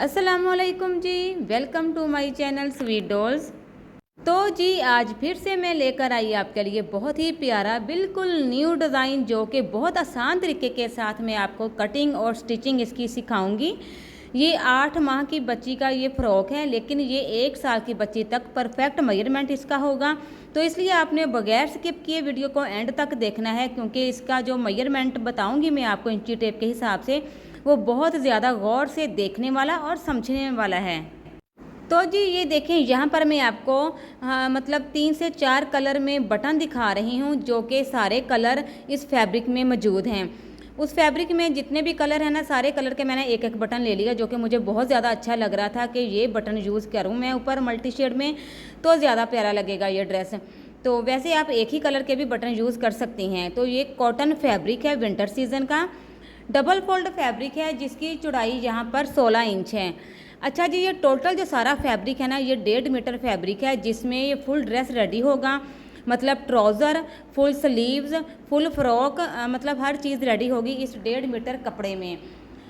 अस्सलामुअलैकुम जी, welcome to my channel sweet dolls. तो जी आज फिर से मैं लेकर आई आपके लिए बहुत ही प्यारा बिल्कुल न्यू डिज़ाइन, जो कि बहुत आसान तरीके के साथ मैं आपको कटिंग और स्टिचिंग इसकी सिखाऊंगी। ये 8 माह की बच्ची का ये फ़्रॉक है, लेकिन ये 1 साल की बच्ची तक परफेक्ट मेजरमेंट इसका होगा। तो इसलिए आपने बगैर स्किप किए वीडियो को एंड तक देखना है, क्योंकि इसका जो मेजरमेंट बताऊंगी मैं आपको इंची टेप के हिसाब से, वो बहुत ज़्यादा गौर से देखने वाला और समझने वाला है। तो जी ये देखें, यहाँ पर मैं आपको मतलब 3 से 4 कलर में बटन दिखा रही हूँ, जो कि सारे कलर इस फैब्रिक में मौजूद हैं। उस फैब्रिक में जितने भी कलर हैं ना, सारे कलर के मैंने एक एक बटन ले लिया, जो कि मुझे बहुत ज़्यादा अच्छा लग रहा था कि ये बटन यूज़ करूँ मैं ऊपर मल्टी शेड में, तो ज़्यादा प्यारा लगेगा ये ड्रेस। तो वैसे आप एक ही कलर के भी बटन यूज़ कर सकती हैं। तो ये कॉटन फैब्रिक है, विंटर सीजन का डबल फोल्ड फैब्रिक है, जिसकी चौड़ाई यहाँ पर 16 इंच है। अच्छा जी, ये टोटल जो सारा फैब्रिक है ना, ये 1.5 मीटर फैब्रिक है, जिसमें ये फुल ड्रेस रेडी होगा। मतलब trouser, full sleeves, full frock, मतलब हर चीज़ रेडी होगी इस 1.5 मीटर कपड़े में।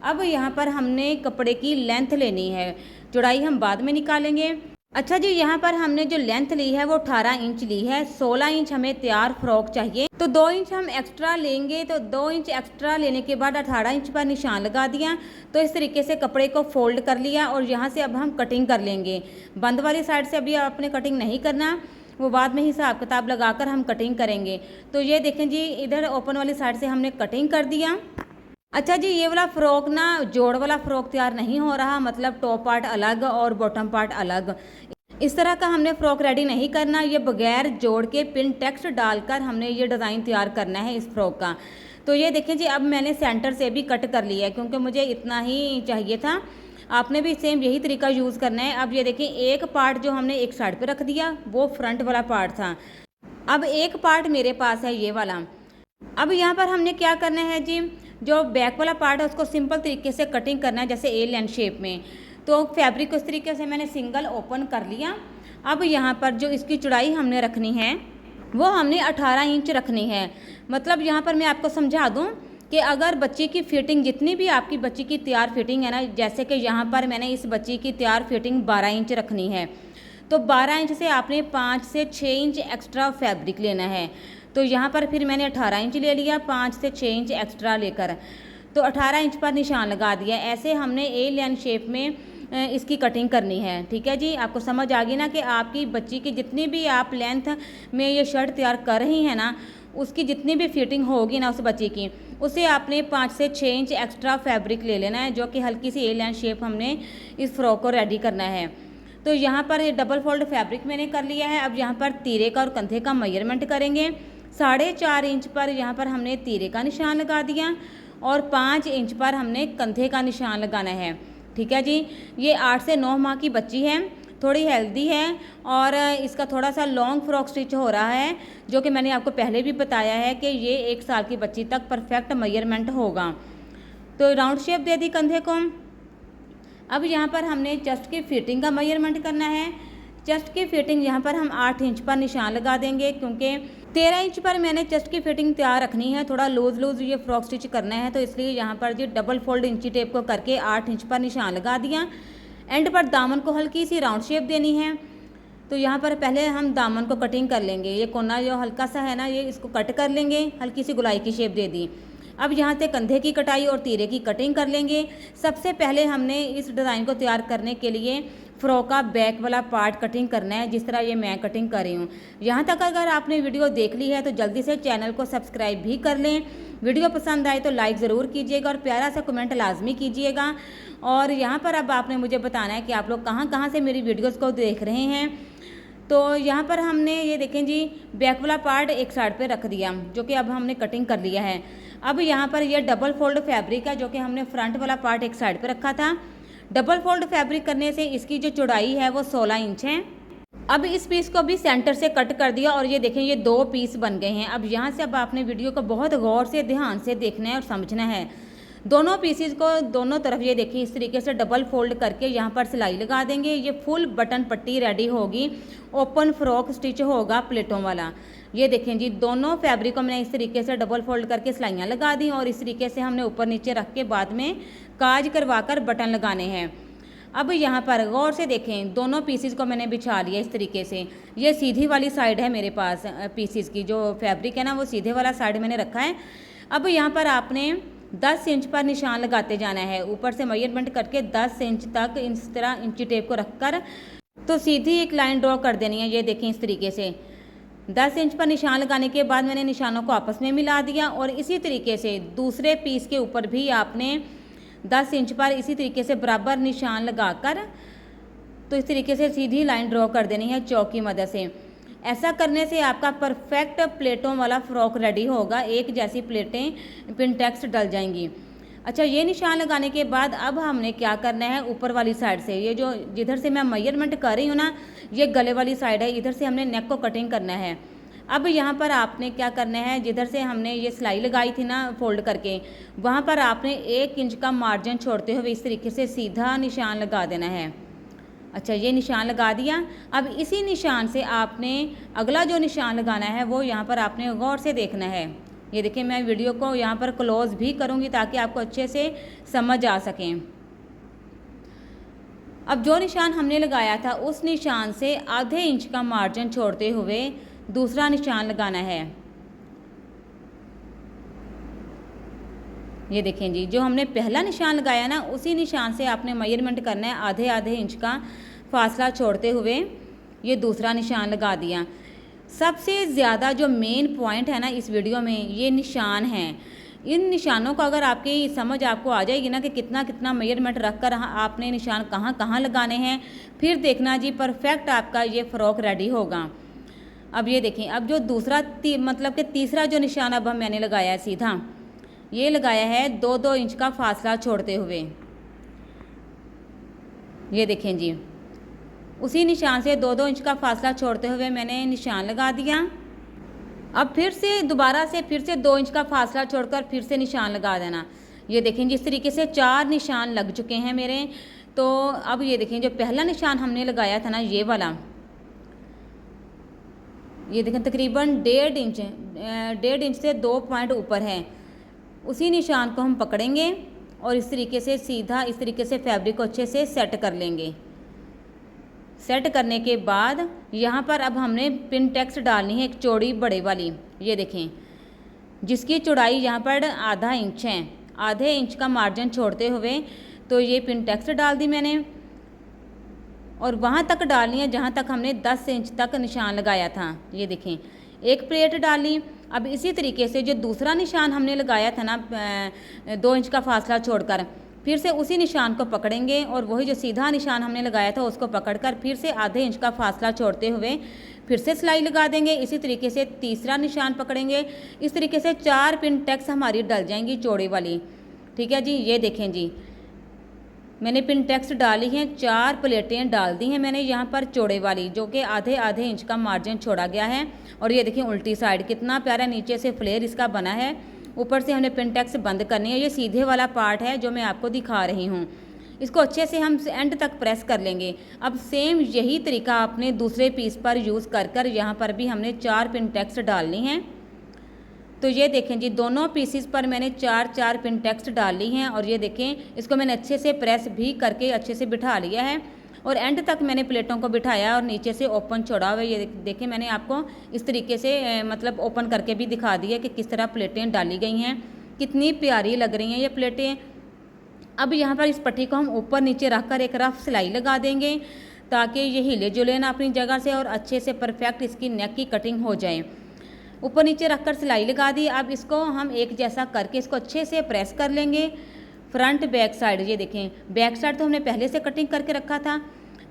अब यहाँ पर हमने कपड़े की लेंथ लेनी है, चौड़ाई हम बाद में निकालेंगे। अच्छा जी, यहाँ पर हमने जो लेंथ ली है वो 18 इंच ली है। 16 इंच हमें तैयार फ्रॉक चाहिए, तो 2 इंच हम एक्स्ट्रा लेंगे। तो 2 इंच एक्स्ट्रा लेने के बाद 18 इंच पर निशान लगा दिया। तो इस तरीके से कपड़े को फोल्ड कर लिया, और यहाँ से अब हम कटिंग कर लेंगे। बंद वाली साइड से अभी आपने कटिंग नहीं करना, वो बाद में हिसाब किताब लगाकर हम कटिंग करेंगे। तो ये देखें जी, इधर ओपन वाली साइड से हमने कटिंग कर दिया। अच्छा जी, ये वाला फ्रॉक ना जोड़ वाला फ्रॉक तैयार नहीं हो रहा, मतलब टॉप पार्ट अलग और बॉटम पार्ट अलग। इस तरह का हमने फ्रॉक रेडी नहीं करना, ये बगैर जोड़ के पिन टेक्स्ट डालकर हमने ये डिज़ाइन तैयार करना है इस फ्रॉक का। तो ये देखें जी, अब मैंने सेंटर से भी कट कर लिया है, क्योंकि मुझे इतना ही चाहिए था। आपने भी सेम यही तरीका यूज़ करना है। अब ये देखें, एक पार्ट जो हमने एक साइड पे रख दिया, वो फ्रंट वाला पार्ट था। अब एक पार्ट मेरे पास है ये वाला। अब यहाँ पर हमने क्या करना है जी, जो बैक वाला पार्ट है उसको सिंपल तरीके से कटिंग करना है, जैसे ए लाइन शेप में। तो फैब्रिक को इस तरीके से मैंने सिंगल ओपन कर लिया। अब यहाँ पर जो इसकी चौड़ाई हमने रखनी है वो हमने 18 इंच रखनी है। मतलब यहाँ पर मैं आपको समझा दूँ कि अगर बच्ची की फिटिंग, जितनी भी आपकी बच्ची की तैयार फिटिंग है ना, जैसे कि यहाँ पर मैंने इस बच्ची की तैयार फिटिंग 12 इंच रखनी है, तो 12 इंच से आपने 5 से 6 इंच एक्स्ट्रा फैब्रिक लेना है। तो यहाँ पर फिर मैंने 18 इंच ले लिया, 5 से 6 इंच एक्स्ट्रा लेकर, तो 18 इंच पर निशान लगा दिया। ऐसे हमने ए लाइन शेप में इसकी कटिंग करनी है। ठीक है जी, आपको समझ आ गई ना कि आपकी बच्ची की जितनी भी आप लेंथ में ये शर्ट तैयार कर रही हैं ना, उसकी जितनी भी फिटिंग होगी ना उस बच्ची की, उसे आपने 5 से 6 इंच एक्स्ट्रा फैब्रिक ले लेना है, जो कि हल्की सी ए लाइन शेप हमने इस फ्रॉक को रेडी करना है। तो यहाँ पर ये डबल फोल्ड फैब्रिक मैंने कर लिया है। अब यहाँ पर तीरे का और कंधे का मेजरमेंट करेंगे। 4.5 इंच पर यहाँ पर हमने तीरे का निशान लगा दिया, और 5 इंच पर हमने कंधे का निशान लगाना है। ठीक है जी, ये 8 से 9 माह की बच्ची है, थोड़ी हेल्दी है, और इसका थोड़ा सा लॉन्ग फ्रॉक स्टिच हो रहा है, जो कि मैंने आपको पहले भी बताया है कि ये 1 साल की बच्ची तक परफेक्ट मेजरमेंट होगा। तो राउंड शेप दे दी कंधे को। अब यहाँ पर हमने चेस्ट की फिटिंग का मेजरमेंट करना है। चेस्ट की फिटिंग यहाँ पर हम 8 इंच पर निशान लगा देंगे, क्योंकि 13 इंच पर मैंने चेस्ट की फिटिंग तैयार रखनी है। थोड़ा लूज लूज ये फ्रॉक स्टिच करना है, तो इसलिए यहाँ पर जी डबल फोल्ड इंची टेप को करके 8 इंच पर निशान लगा दिया। एंड पर दामन को हल्की सी राउंड शेप देनी है। तो यहाँ पर पहले हम दामन को कटिंग कर लेंगे। ये कोना जो हल्का सा है ना, ये इसको कट कर लेंगे, हल्की सी गुलाई की शेप दे दी। अब यहाँ से कंधे की कटाई और तीरे की कटिंग कर लेंगे। सबसे पहले हमने इस डिज़ाइन को तैयार करने के लिए फ्रॉक का बैक वाला पार्ट कटिंग करना है, जिस तरह ये मैं कटिंग कर रही हूँ। यहाँ तक अगर आपने वीडियो देख ली है तो जल्दी से चैनल को सब्सक्राइब भी कर लें। वीडियो पसंद आए तो लाइक ज़रूर कीजिएगा, और प्यारा सा कमेंट लाजमी कीजिएगा। और यहाँ पर अब आपने मुझे बताना है कि आप लोग कहाँ कहाँ से मेरी वीडियोज़ को देख रहे हैं। तो यहाँ पर हमने ये देखें जी, बैक वाला पार्ट एक साइड पे रख दिया, जो कि अब हमने कटिंग कर लिया है। अब यहाँ पर ये डबल फोल्ड फैब्रिक है, जो कि हमने फ्रंट वाला पार्ट एक साइड पे रखा था। डबल फोल्ड फैब्रिक करने से इसकी जो चौड़ाई है वो 16 इंच है। अब इस पीस को भी सेंटर से कट कर दिया, और ये देखें ये 2 पीस बन गए हैं। अब यहाँ से अब आपने वीडियो को बहुत गौर से ध्यान से देखना है और समझना है। दोनों पीसीज को दोनों तरफ ये देखिए इस तरीके से डबल फोल्ड करके यहाँ पर सिलाई लगा देंगे। ये फुल बटन पट्टी रेडी होगी, ओपन फ्रॉक स्टिच होगा प्लेटों वाला। ये देखें जी, दोनों फैब्रिक को मैंने इस तरीके से डबल फोल्ड करके सिलाइयाँ लगा दी, और इस तरीके से हमने ऊपर नीचे रख के बाद में काज करवा कर बटन लगाने हैं। अब यहाँ पर गौर से देखें, दोनों पीसीज को मैंने बिछा लिया इस तरीके से। ये सीधी वाली साइड है मेरे पास पीसीज की, जो फैब्रिक है ना वो सीधे वाला साइड मैंने रखा है। अब यहाँ पर आपने 10 इंच पर निशान लगाते जाना है, ऊपर से मेजरमेंट करके 10 इंच तक इस तरह इंची टेप को रखकर तो सीधी एक लाइन ड्रॉ कर देनी है। ये देखें इस तरीके से 10 इंच पर निशान लगाने के बाद मैंने निशानों को आपस में मिला दिया, और इसी तरीके से दूसरे पीस के ऊपर भी आपने 10 इंच पर इसी तरीके से बराबर निशान लगाकर तो इस तरीके से सीधी लाइन ड्रॉ कर देनी है चौक की मदद से। ऐसा करने से आपका परफेक्ट प्लेटों वाला फ्रॉक रेडी होगा, एक जैसी प्लेटें पिनटेक्स डल जाएंगी। अच्छा, ये निशान लगाने के बाद अब हमने क्या करना है, ऊपर वाली साइड से ये जो जिधर से मैं मेजरमेंट कर रही हूँ ना, ये गले वाली साइड है, इधर से हमने नेक को कटिंग करना है। अब यहाँ पर आपने क्या करना है, जिधर से हमने ये सिलाई लगाई थी ना फोल्ड करके, वहाँ पर आपने 1 इंच का मार्जिन छोड़ते हुए इस तरीके से सीधा निशान लगा देना है। अच्छा, ये निशान लगा दिया। अब इसी निशान से आपने अगला जो निशान लगाना है वो यहाँ पर आपने गौर से देखना है। ये देखिए, मैं वीडियो को यहाँ पर क्लोज भी करूँगी ताकि आपको अच्छे से समझ आ सकें। अब जो निशान हमने लगाया था उस निशान से आधे इंच का मार्जिन छोड़ते हुए दूसरा निशान लगाना है। ये देखें जी, जो हमने पहला निशान लगाया ना उसी निशान से आपने मेजरमेंट करना है, आधे आधे इंच का फासला छोड़ते हुए ये दूसरा निशान लगा दिया। सबसे ज़्यादा जो मेन पॉइंट है ना इस वीडियो में, ये निशान हैं। इन निशानों को अगर आपकी समझ आपको आ जाएगी ना कि कितना कितना मेजरमेंट रख कर आपने निशान कहाँ कहाँ लगाने हैं, फिर देखना जी परफेक्ट आपका ये फ़्रॉक रेडी होगा। अब ये देखें, अब जो दूसरा मतलब कि तीसरा जो निशान अब मैंने लगाया है सीधा, ये लगाया है 2-2 इंच का फासला छोड़ते हुए। ये देखें जी, उसी निशान से 2-2 इंच का फासला छोड़ते हुए मैंने निशान लगा दिया। अब फिर से दोबारा से फिर से 2 इंच का फासला छोड़कर फिर से निशान लगा देना। ये देखें जिस तरीके से 4 निशान लग चुके हैं मेरे। तो अब ये देखें, जो पहला निशान हमने लगाया था ना ये वाला, ये देखें तकरीबन 1.5 इंच से 2 पॉइंट ऊपर है। उसी निशान को हम पकड़ेंगे और इस तरीके से सीधा इस तरीके से फैब्रिक को अच्छे से सेट कर लेंगे। सेट करने के बाद यहाँ पर अब हमने पिनटेक्स डालनी है, एक चौड़ी बड़े वाली। ये देखें, जिसकी चौड़ाई यहाँ पर आधा इंच है, आधे इंच का मार्जिन छोड़ते हुए तो ये पिनटेक्स डाल दी मैंने, और वहाँ तक डालनी है जहाँ तक हमने 10 इंच तक निशान लगाया था। ये देखें, एक प्लेट डाली। अब इसी तरीके से जो दूसरा निशान हमने लगाया था ना 2 इंच का फासला छोड़कर, फिर से उसी निशान को पकड़ेंगे और वही जो सीधा निशान हमने लगाया था उसको पकड़कर फिर से आधे इंच का फासला छोड़ते हुए फिर से सिलाई लगा देंगे। इसी तरीके से तीसरा निशान पकड़ेंगे। इस तरीके से 4 पिनटेक्स हमारी डल जाएंगी चौड़ी वाली। ठीक है जी, ये देखें जी, मैंने पिनटेक्स डाली हैं, 4 प्लेटें डाल दी हैं मैंने यहाँ पर चौड़े वाली, जो कि आधे आधे इंच का मार्जिन छोड़ा गया है। और ये देखिए उल्टी साइड कितना प्यारा नीचे से फ्लेयर इसका बना है। ऊपर से हमने पिनटेक्स बंद करनी है। ये सीधे वाला पार्ट है जो मैं आपको दिखा रही हूँ। इसको अच्छे से हम एंड तक प्रेस कर लेंगे। अब सेम यही तरीका अपने दूसरे पीस पर यूज़ कर कर यहाँ पर भी हमने 4 पिनटेक्स डालनी हैं। तो ये देखें जी, दोनों पीसीस पर मैंने 4-4 पिनटेक्स डाल ली हैं। और ये देखें, इसको मैंने अच्छे से प्रेस भी करके अच्छे से बिठा लिया है और एंड तक मैंने प्लेटों को बिठाया और नीचे से ओपन छोड़ा हुआ। ये देखें, मैंने आपको इस तरीके से मतलब ओपन करके भी दिखा दिया कि किस तरह प्लेटें डाली गई हैं, कितनी प्यारी लग रही हैं ये प्लेटें। अब यहाँ पर इस पट्टी को हम ऊपर नीचे रखकर एक रफ सिलाई लगा देंगे ताकि ये हिले जुले ना अपनी जगह से और अच्छे से परफेक्ट इसकी नेक की कटिंग हो जाए। ऊपर नीचे रखकर सिलाई लगा दी। अब इसको हम एक जैसा करके इसको अच्छे से प्रेस कर लेंगे फ्रंट बैक साइड। ये देखें, बैक साइड तो हमने पहले से कटिंग करके रखा था।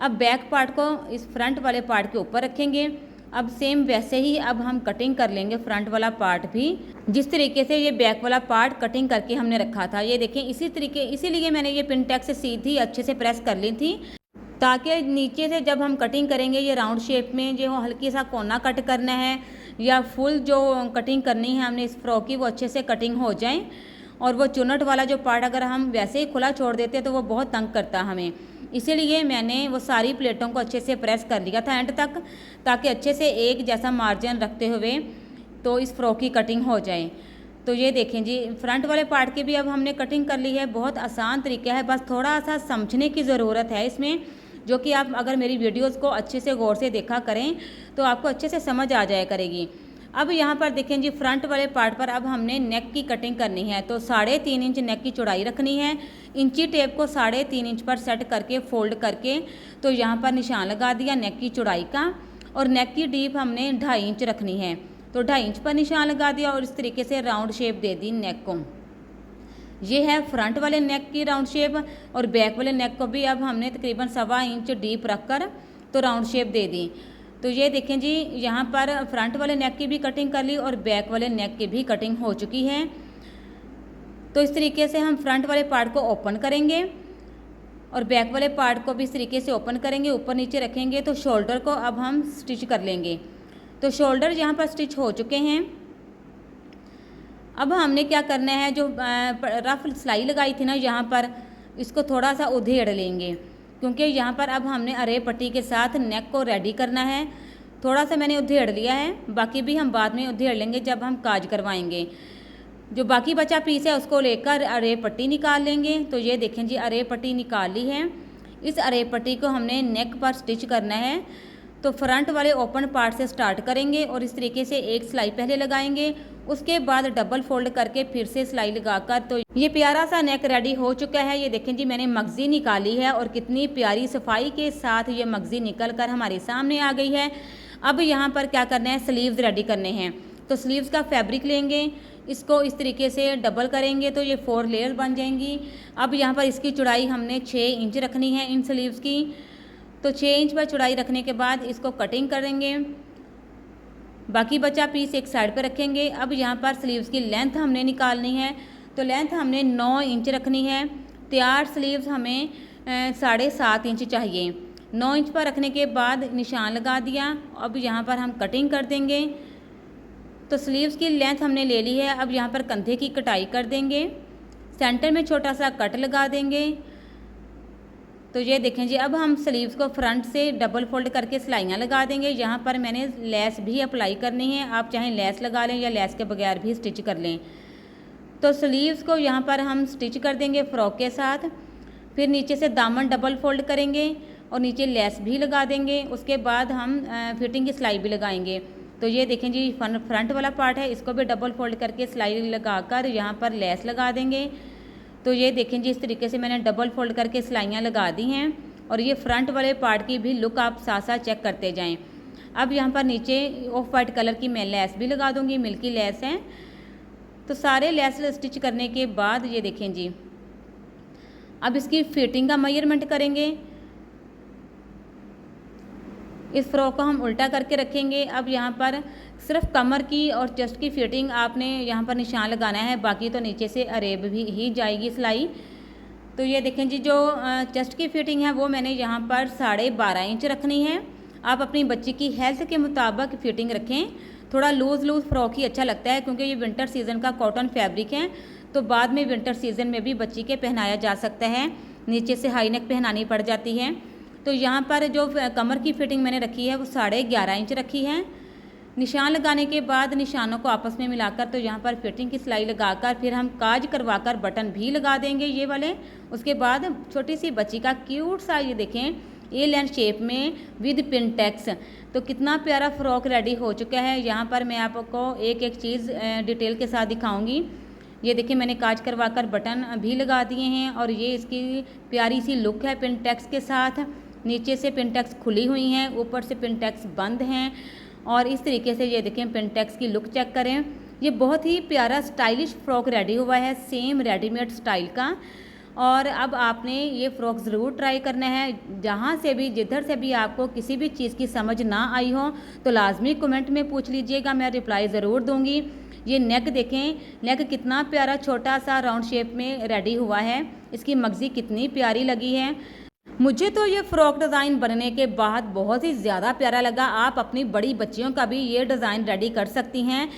अब बैक पार्ट को इस फ्रंट वाले पार्ट के ऊपर रखेंगे। अब सेम वैसे ही अब हम कटिंग कर लेंगे फ्रंट वाला पार्ट भी, जिस तरीके से ये बैक वाला पार्ट कटिंग करके हमने रखा था। ये देखें, इसीलिए मैंने ये पिनटेक्स से सीधी अच्छे से प्रेस कर ली थी ताकि नीचे से जब हम कटिंग करेंगे ये राउंड शेप में जो हल्की सा कोना कट करना है या फुल जो कटिंग करनी है हमने इस फ्रॉक की, वो अच्छे से कटिंग हो जाए। और वो चुनट वाला जो पार्ट अगर हम वैसे ही खुला छोड़ देते तो वो बहुत तंग करता हमें। इसीलिए मैंने वो सारी प्लेटों को अच्छे से प्रेस कर लिया था एंड तक, ताकि अच्छे से एक जैसा मार्जिन रखते हुए तो इस फ्रॉक की कटिंग हो जाए। तो ये देखें जी, फ्रंट वाले पार्ट की भी अब हमने कटिंग कर ली है। बहुत आसान तरीका है, बस थोड़ा सा समझने की ज़रूरत है इसमें, जो कि आप अगर मेरी वीडियोस को अच्छे से गौर से देखा करें तो आपको अच्छे से समझ आ जाया करेगी। अब यहाँ पर देखें जी, फ्रंट वाले पार्ट पर अब हमने नेक की कटिंग करनी है। तो 3.5 इंच नेक की चौड़ाई रखनी है। इंची टेप को 3.5 इंच पर सेट करके फोल्ड करके तो यहाँ पर निशान लगा दिया नेक की चौड़ाई का, और नेक की डीप हमने 2.5 इंच रखनी है। तो 2.5 इंच पर निशान लगा दिया और इस तरीके से राउंड शेप दे दी नेक को। ये है फ्रंट वाले नेक की राउंड शेप, और बैक वाले नेक को भी अब हमने तकरीबन 1.25 इंच डीप रखकर तो राउंड शेप दे दी। तो ये देखें जी, यहाँ पर फ्रंट वाले नेक की भी कटिंग कर ली और बैक वाले नेक की भी कटिंग हो चुकी है। तो इस तरीके से हम फ्रंट वाले पार्ट को ओपन करेंगे और बैक वाले पार्ट को भी इस तरीके से ओपन करेंगे, ऊपर नीचे रखेंगे। तो शोल्डर को अब हम स्टिच कर लेंगे। तो शोल्डर यहाँ पर स्टिच हो चुके हैं। अब हमने क्या करना है, जो रफ सिलाई लगाई थी ना यहाँ पर, इसको थोड़ा सा उधेड़ लेंगे, क्योंकि यहाँ पर अब हमने अरे पट्टी के साथ नेक को रेडी करना है। थोड़ा सा मैंने उधेड़ लिया है, बाकी भी हम बाद में उधेड़ लेंगे जब हम काज करवाएंगे। जो बाकी बचा पीस है उसको लेकर अरे पट्टी निकाल लेंगे। तो ये देखें जी, अरे पट्टी निकाल ली है। इस अरे पट्टी को हमने नेक पर स्टिच करना है। तो फ्रंट वाले ओपन पार्ट से स्टार्ट करेंगे और इस तरीके से एक सिलाई पहले लगाएंगे, उसके बाद डबल फोल्ड करके फिर से सिलाई लगाकर तो ये प्यारा सा नेक रेडी हो चुका है। ये देखें जी, मैंने मगजी निकाली है और कितनी प्यारी सफाई के साथ ये मगजी निकल कर हमारे सामने आ गई है। अब यहाँ पर क्या करना है, स्लीव्स रेडी करने हैं। तो स्लीव्स का फैब्रिक लेंगे, इसको इस तरीके से डबल करेंगे तो ये 4 लेयर बन जाएंगी। अब यहाँ पर इसकी चौड़ाई हमने 6 इंच रखनी है इन स्लीव्स की। तो 6 इंच पर चौड़ाई रखने के बाद इसको कटिंग करेंगे, बाकी बचा पीस एक साइड पर रखेंगे। अब यहाँ पर स्लीव्स की लेंथ हमने निकालनी है। तो लेंथ हमने 9 इंच रखनी है। तैयार स्लीव्स हमें 7.5 इंच चाहिए। 9 इंच पर रखने के बाद निशान लगा दिया। अब यहाँ पर हम कटिंग कर देंगे। तो स्लीव्स की लेंथ हमने ले ली है। अब यहाँ पर कंधे की कटाई कर देंगे, सेंटर में छोटा सा कट लगा देंगे। तो ये देखें जी, अब हम स्लीव्स को फ्रंट से डबल फोल्ड करके सिलाइयाँ लगा देंगे। यहाँ पर मैंने लेस भी अप्लाई करनी है, आप चाहें लेस लगा लें या लेस के बगैर भी स्टिच कर लें। तो स्लीव्स को यहाँ पर हम स्टिच कर देंगे फ्रॉक के साथ। फिर नीचे से दामन डबल फोल्ड करेंगे और नीचे लेस भी लगा देंगे। उसके बाद हम फिटिंग की सिलाई भी लगाएंगे। तो ये देखें जी, फ्रंट वाला पार्ट है, इसको भी डबल फोल्ड करके सिलाई लगाकर यहाँ पर लेस लगा देंगे। तो ये देखें जी, इस तरीके से मैंने डबल फोल्ड करके सिलाइयाँ लगा दी हैं और ये फ्रंट वाले पार्ट की भी लुक आप साथ साथ चेक करते जाएं। अब यहाँ पर नीचे ऑफ वाइट कलर की मैं लेस भी लगा दूँगी, मिल्की लेस है। तो सारे लेस स्टिच करने के बाद ये देखें जी, अब इसकी फिटिंग का मेजरमेंट करेंगे। इस फ्रॉक को हम उल्टा करके रखेंगे। अब यहाँ पर सिर्फ कमर की और चेस्ट की फिटिंग आपने यहाँ पर निशान लगाना है, बाकी तो नीचे से अरेब भी ही जाएगी सिलाई। तो ये देखें जी, जो चेस्ट की फिटिंग है वो मैंने यहाँ पर 12.5 इंच रखनी है। आप अपनी बच्ची की हेल्थ के मुताबिक फिटिंग रखें। थोड़ा लूज़ फ्रॉक ही अच्छा लगता है, क्योंकि ये विंटर सीज़न का कॉटन फैब्रिक है। तो बाद में विंटर सीज़न में भी बच्ची के पहनाया जा सकता है, नीचे से हाई नेक पहनानी पड़ जाती है। तो यहाँ पर जो कमर की फिटिंग मैंने रखी है वो 11.5 इंच रखी है। निशान लगाने के बाद निशानों को आपस में मिलाकर तो यहाँ पर फिटिंग की सिलाई लगाकर फिर हम काज करवाकर बटन भी लगा देंगे ये वाले। उसके बाद छोटी सी बच्ची का क्यूट सा, ये देखें, ए लाइन शेप में विद पिनटेक्स। तो कितना प्यारा फ्रॉक रेडी हो चुका है। यहाँ पर मैं आपको एक एक चीज़ डिटेल के साथ दिखाऊंगी। ये देखिए, मैंने काज करवाकर बटन भी लगा दिए हैं और ये इसकी प्यारी सी लुक है पिनटेक्स के साथ। नीचे से पिनटेक्स खुली हुई हैं, ऊपर से पिनटेक्स बंद हैं और इस तरीके से ये देखें पिनटेक्स की लुक चेक करें। ये बहुत ही प्यारा स्टाइलिश फ्रॉक रेडी हुआ है, सेम रेडीमेड स्टाइल का। और अब आपने ये फ़्रॉक ज़रूर ट्राई करना है। जहाँ से भी, जिधर से भी आपको किसी भी चीज़ की समझ ना आई हो तो लाजमी कमेंट में पूछ लीजिएगा, मैं रिप्लाई ज़रूर दूँगी। ये नेक देखें, नेक कितना प्यारा छोटा सा राउंड शेप में रेडी हुआ है। इसकी मगज़ी कितनी प्यारी लगी है। मुझे तो ये फ़्रॉक डिज़ाइन बनने के बाद बहुत ही ज़्यादा प्यारा लगा। आप अपनी बड़ी बच्चियों का भी ये डिज़ाइन रेडी कर सकती हैं।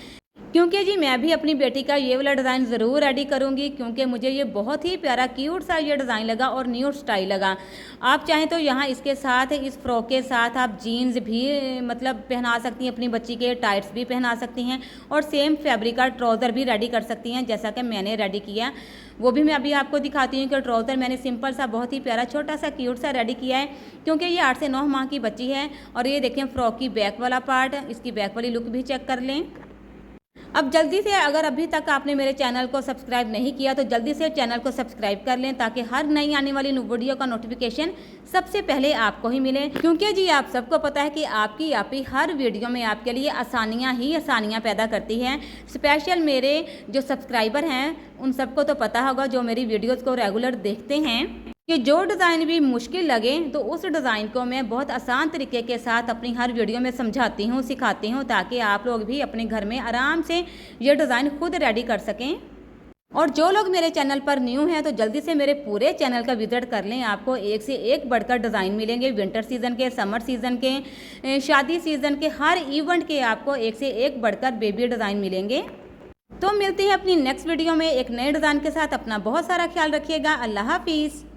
क्योंकि जी मैं भी अपनी बेटी का ये वाला डिज़ाइन ज़रूर रेडी करूँगी, क्योंकि मुझे ये बहुत ही प्यारा क्यूट सा ये डिज़ाइन लगा और न्यू स्टाइल लगा। आप चाहें तो यहाँ इसके साथ, इस फ्रॉक के साथ आप जीन्स भी मतलब पहना सकती हैं, अपनी बच्ची के टाइट्स भी पहना सकती हैं और सेम फैब्रिक का ट्राउज़र भी रेडी कर सकती हैं, जैसा कि मैंने रेडी किया। वो भी मैं अभी आपको दिखाती हूँ कि ट्राउज़र मैंने सिंपल सा बहुत ही प्यारा छोटा सा क्यूट सा रेडी किया है, क्योंकि ये 8 से 9 माह की बच्ची है। और ये देखें फ्रॉक की बैक वाला पार्ट, इसकी बैक वाली लुक भी चेक कर लें। अब जल्दी से, अगर अभी तक आपने मेरे चैनल को सब्सक्राइब नहीं किया तो जल्दी से चैनल को सब्सक्राइब कर लें, ताकि हर नई आने वाली वीडियो का नोटिफिकेशन सबसे पहले आपको ही मिले। क्योंकि जी आप सबको पता है कि आपकी आपी हर वीडियो में आपके लिए आसानियाँ ही आसानियाँ पैदा करती हैं। स्पेशल मेरे जो सब्सक्राइबर हैं उन सबको तो पता होगा, जो मेरी वीडियोज़ को रेगुलर देखते हैं, कि जो डिज़ाइन भी मुश्किल लगे तो उस डिज़ाइन को मैं बहुत आसान तरीके के साथ अपनी हर वीडियो में समझाती हूँ, सिखाती हूँ, ताकि आप लोग भी अपने घर में आराम से ये डिज़ाइन खुद रेडी कर सकें। और जो लोग मेरे चैनल पर न्यू हैं तो जल्दी से मेरे पूरे चैनल का विजिट कर लें, आपको एक से एक बढ़कर डिज़ाइन मिलेंगे। विंटर सीज़न के, समर सीज़न के, शादी सीज़न के, हर इवेंट के आपको एक से एक बढ़कर बेबी डिज़ाइन मिलेंगे। तो मिलते हैं अपनी नेक्स्ट वीडियो में एक नए डिज़ाइन के साथ। अपना बहुत सारा ख्याल रखिएगा। अल्लाह हाफिज़।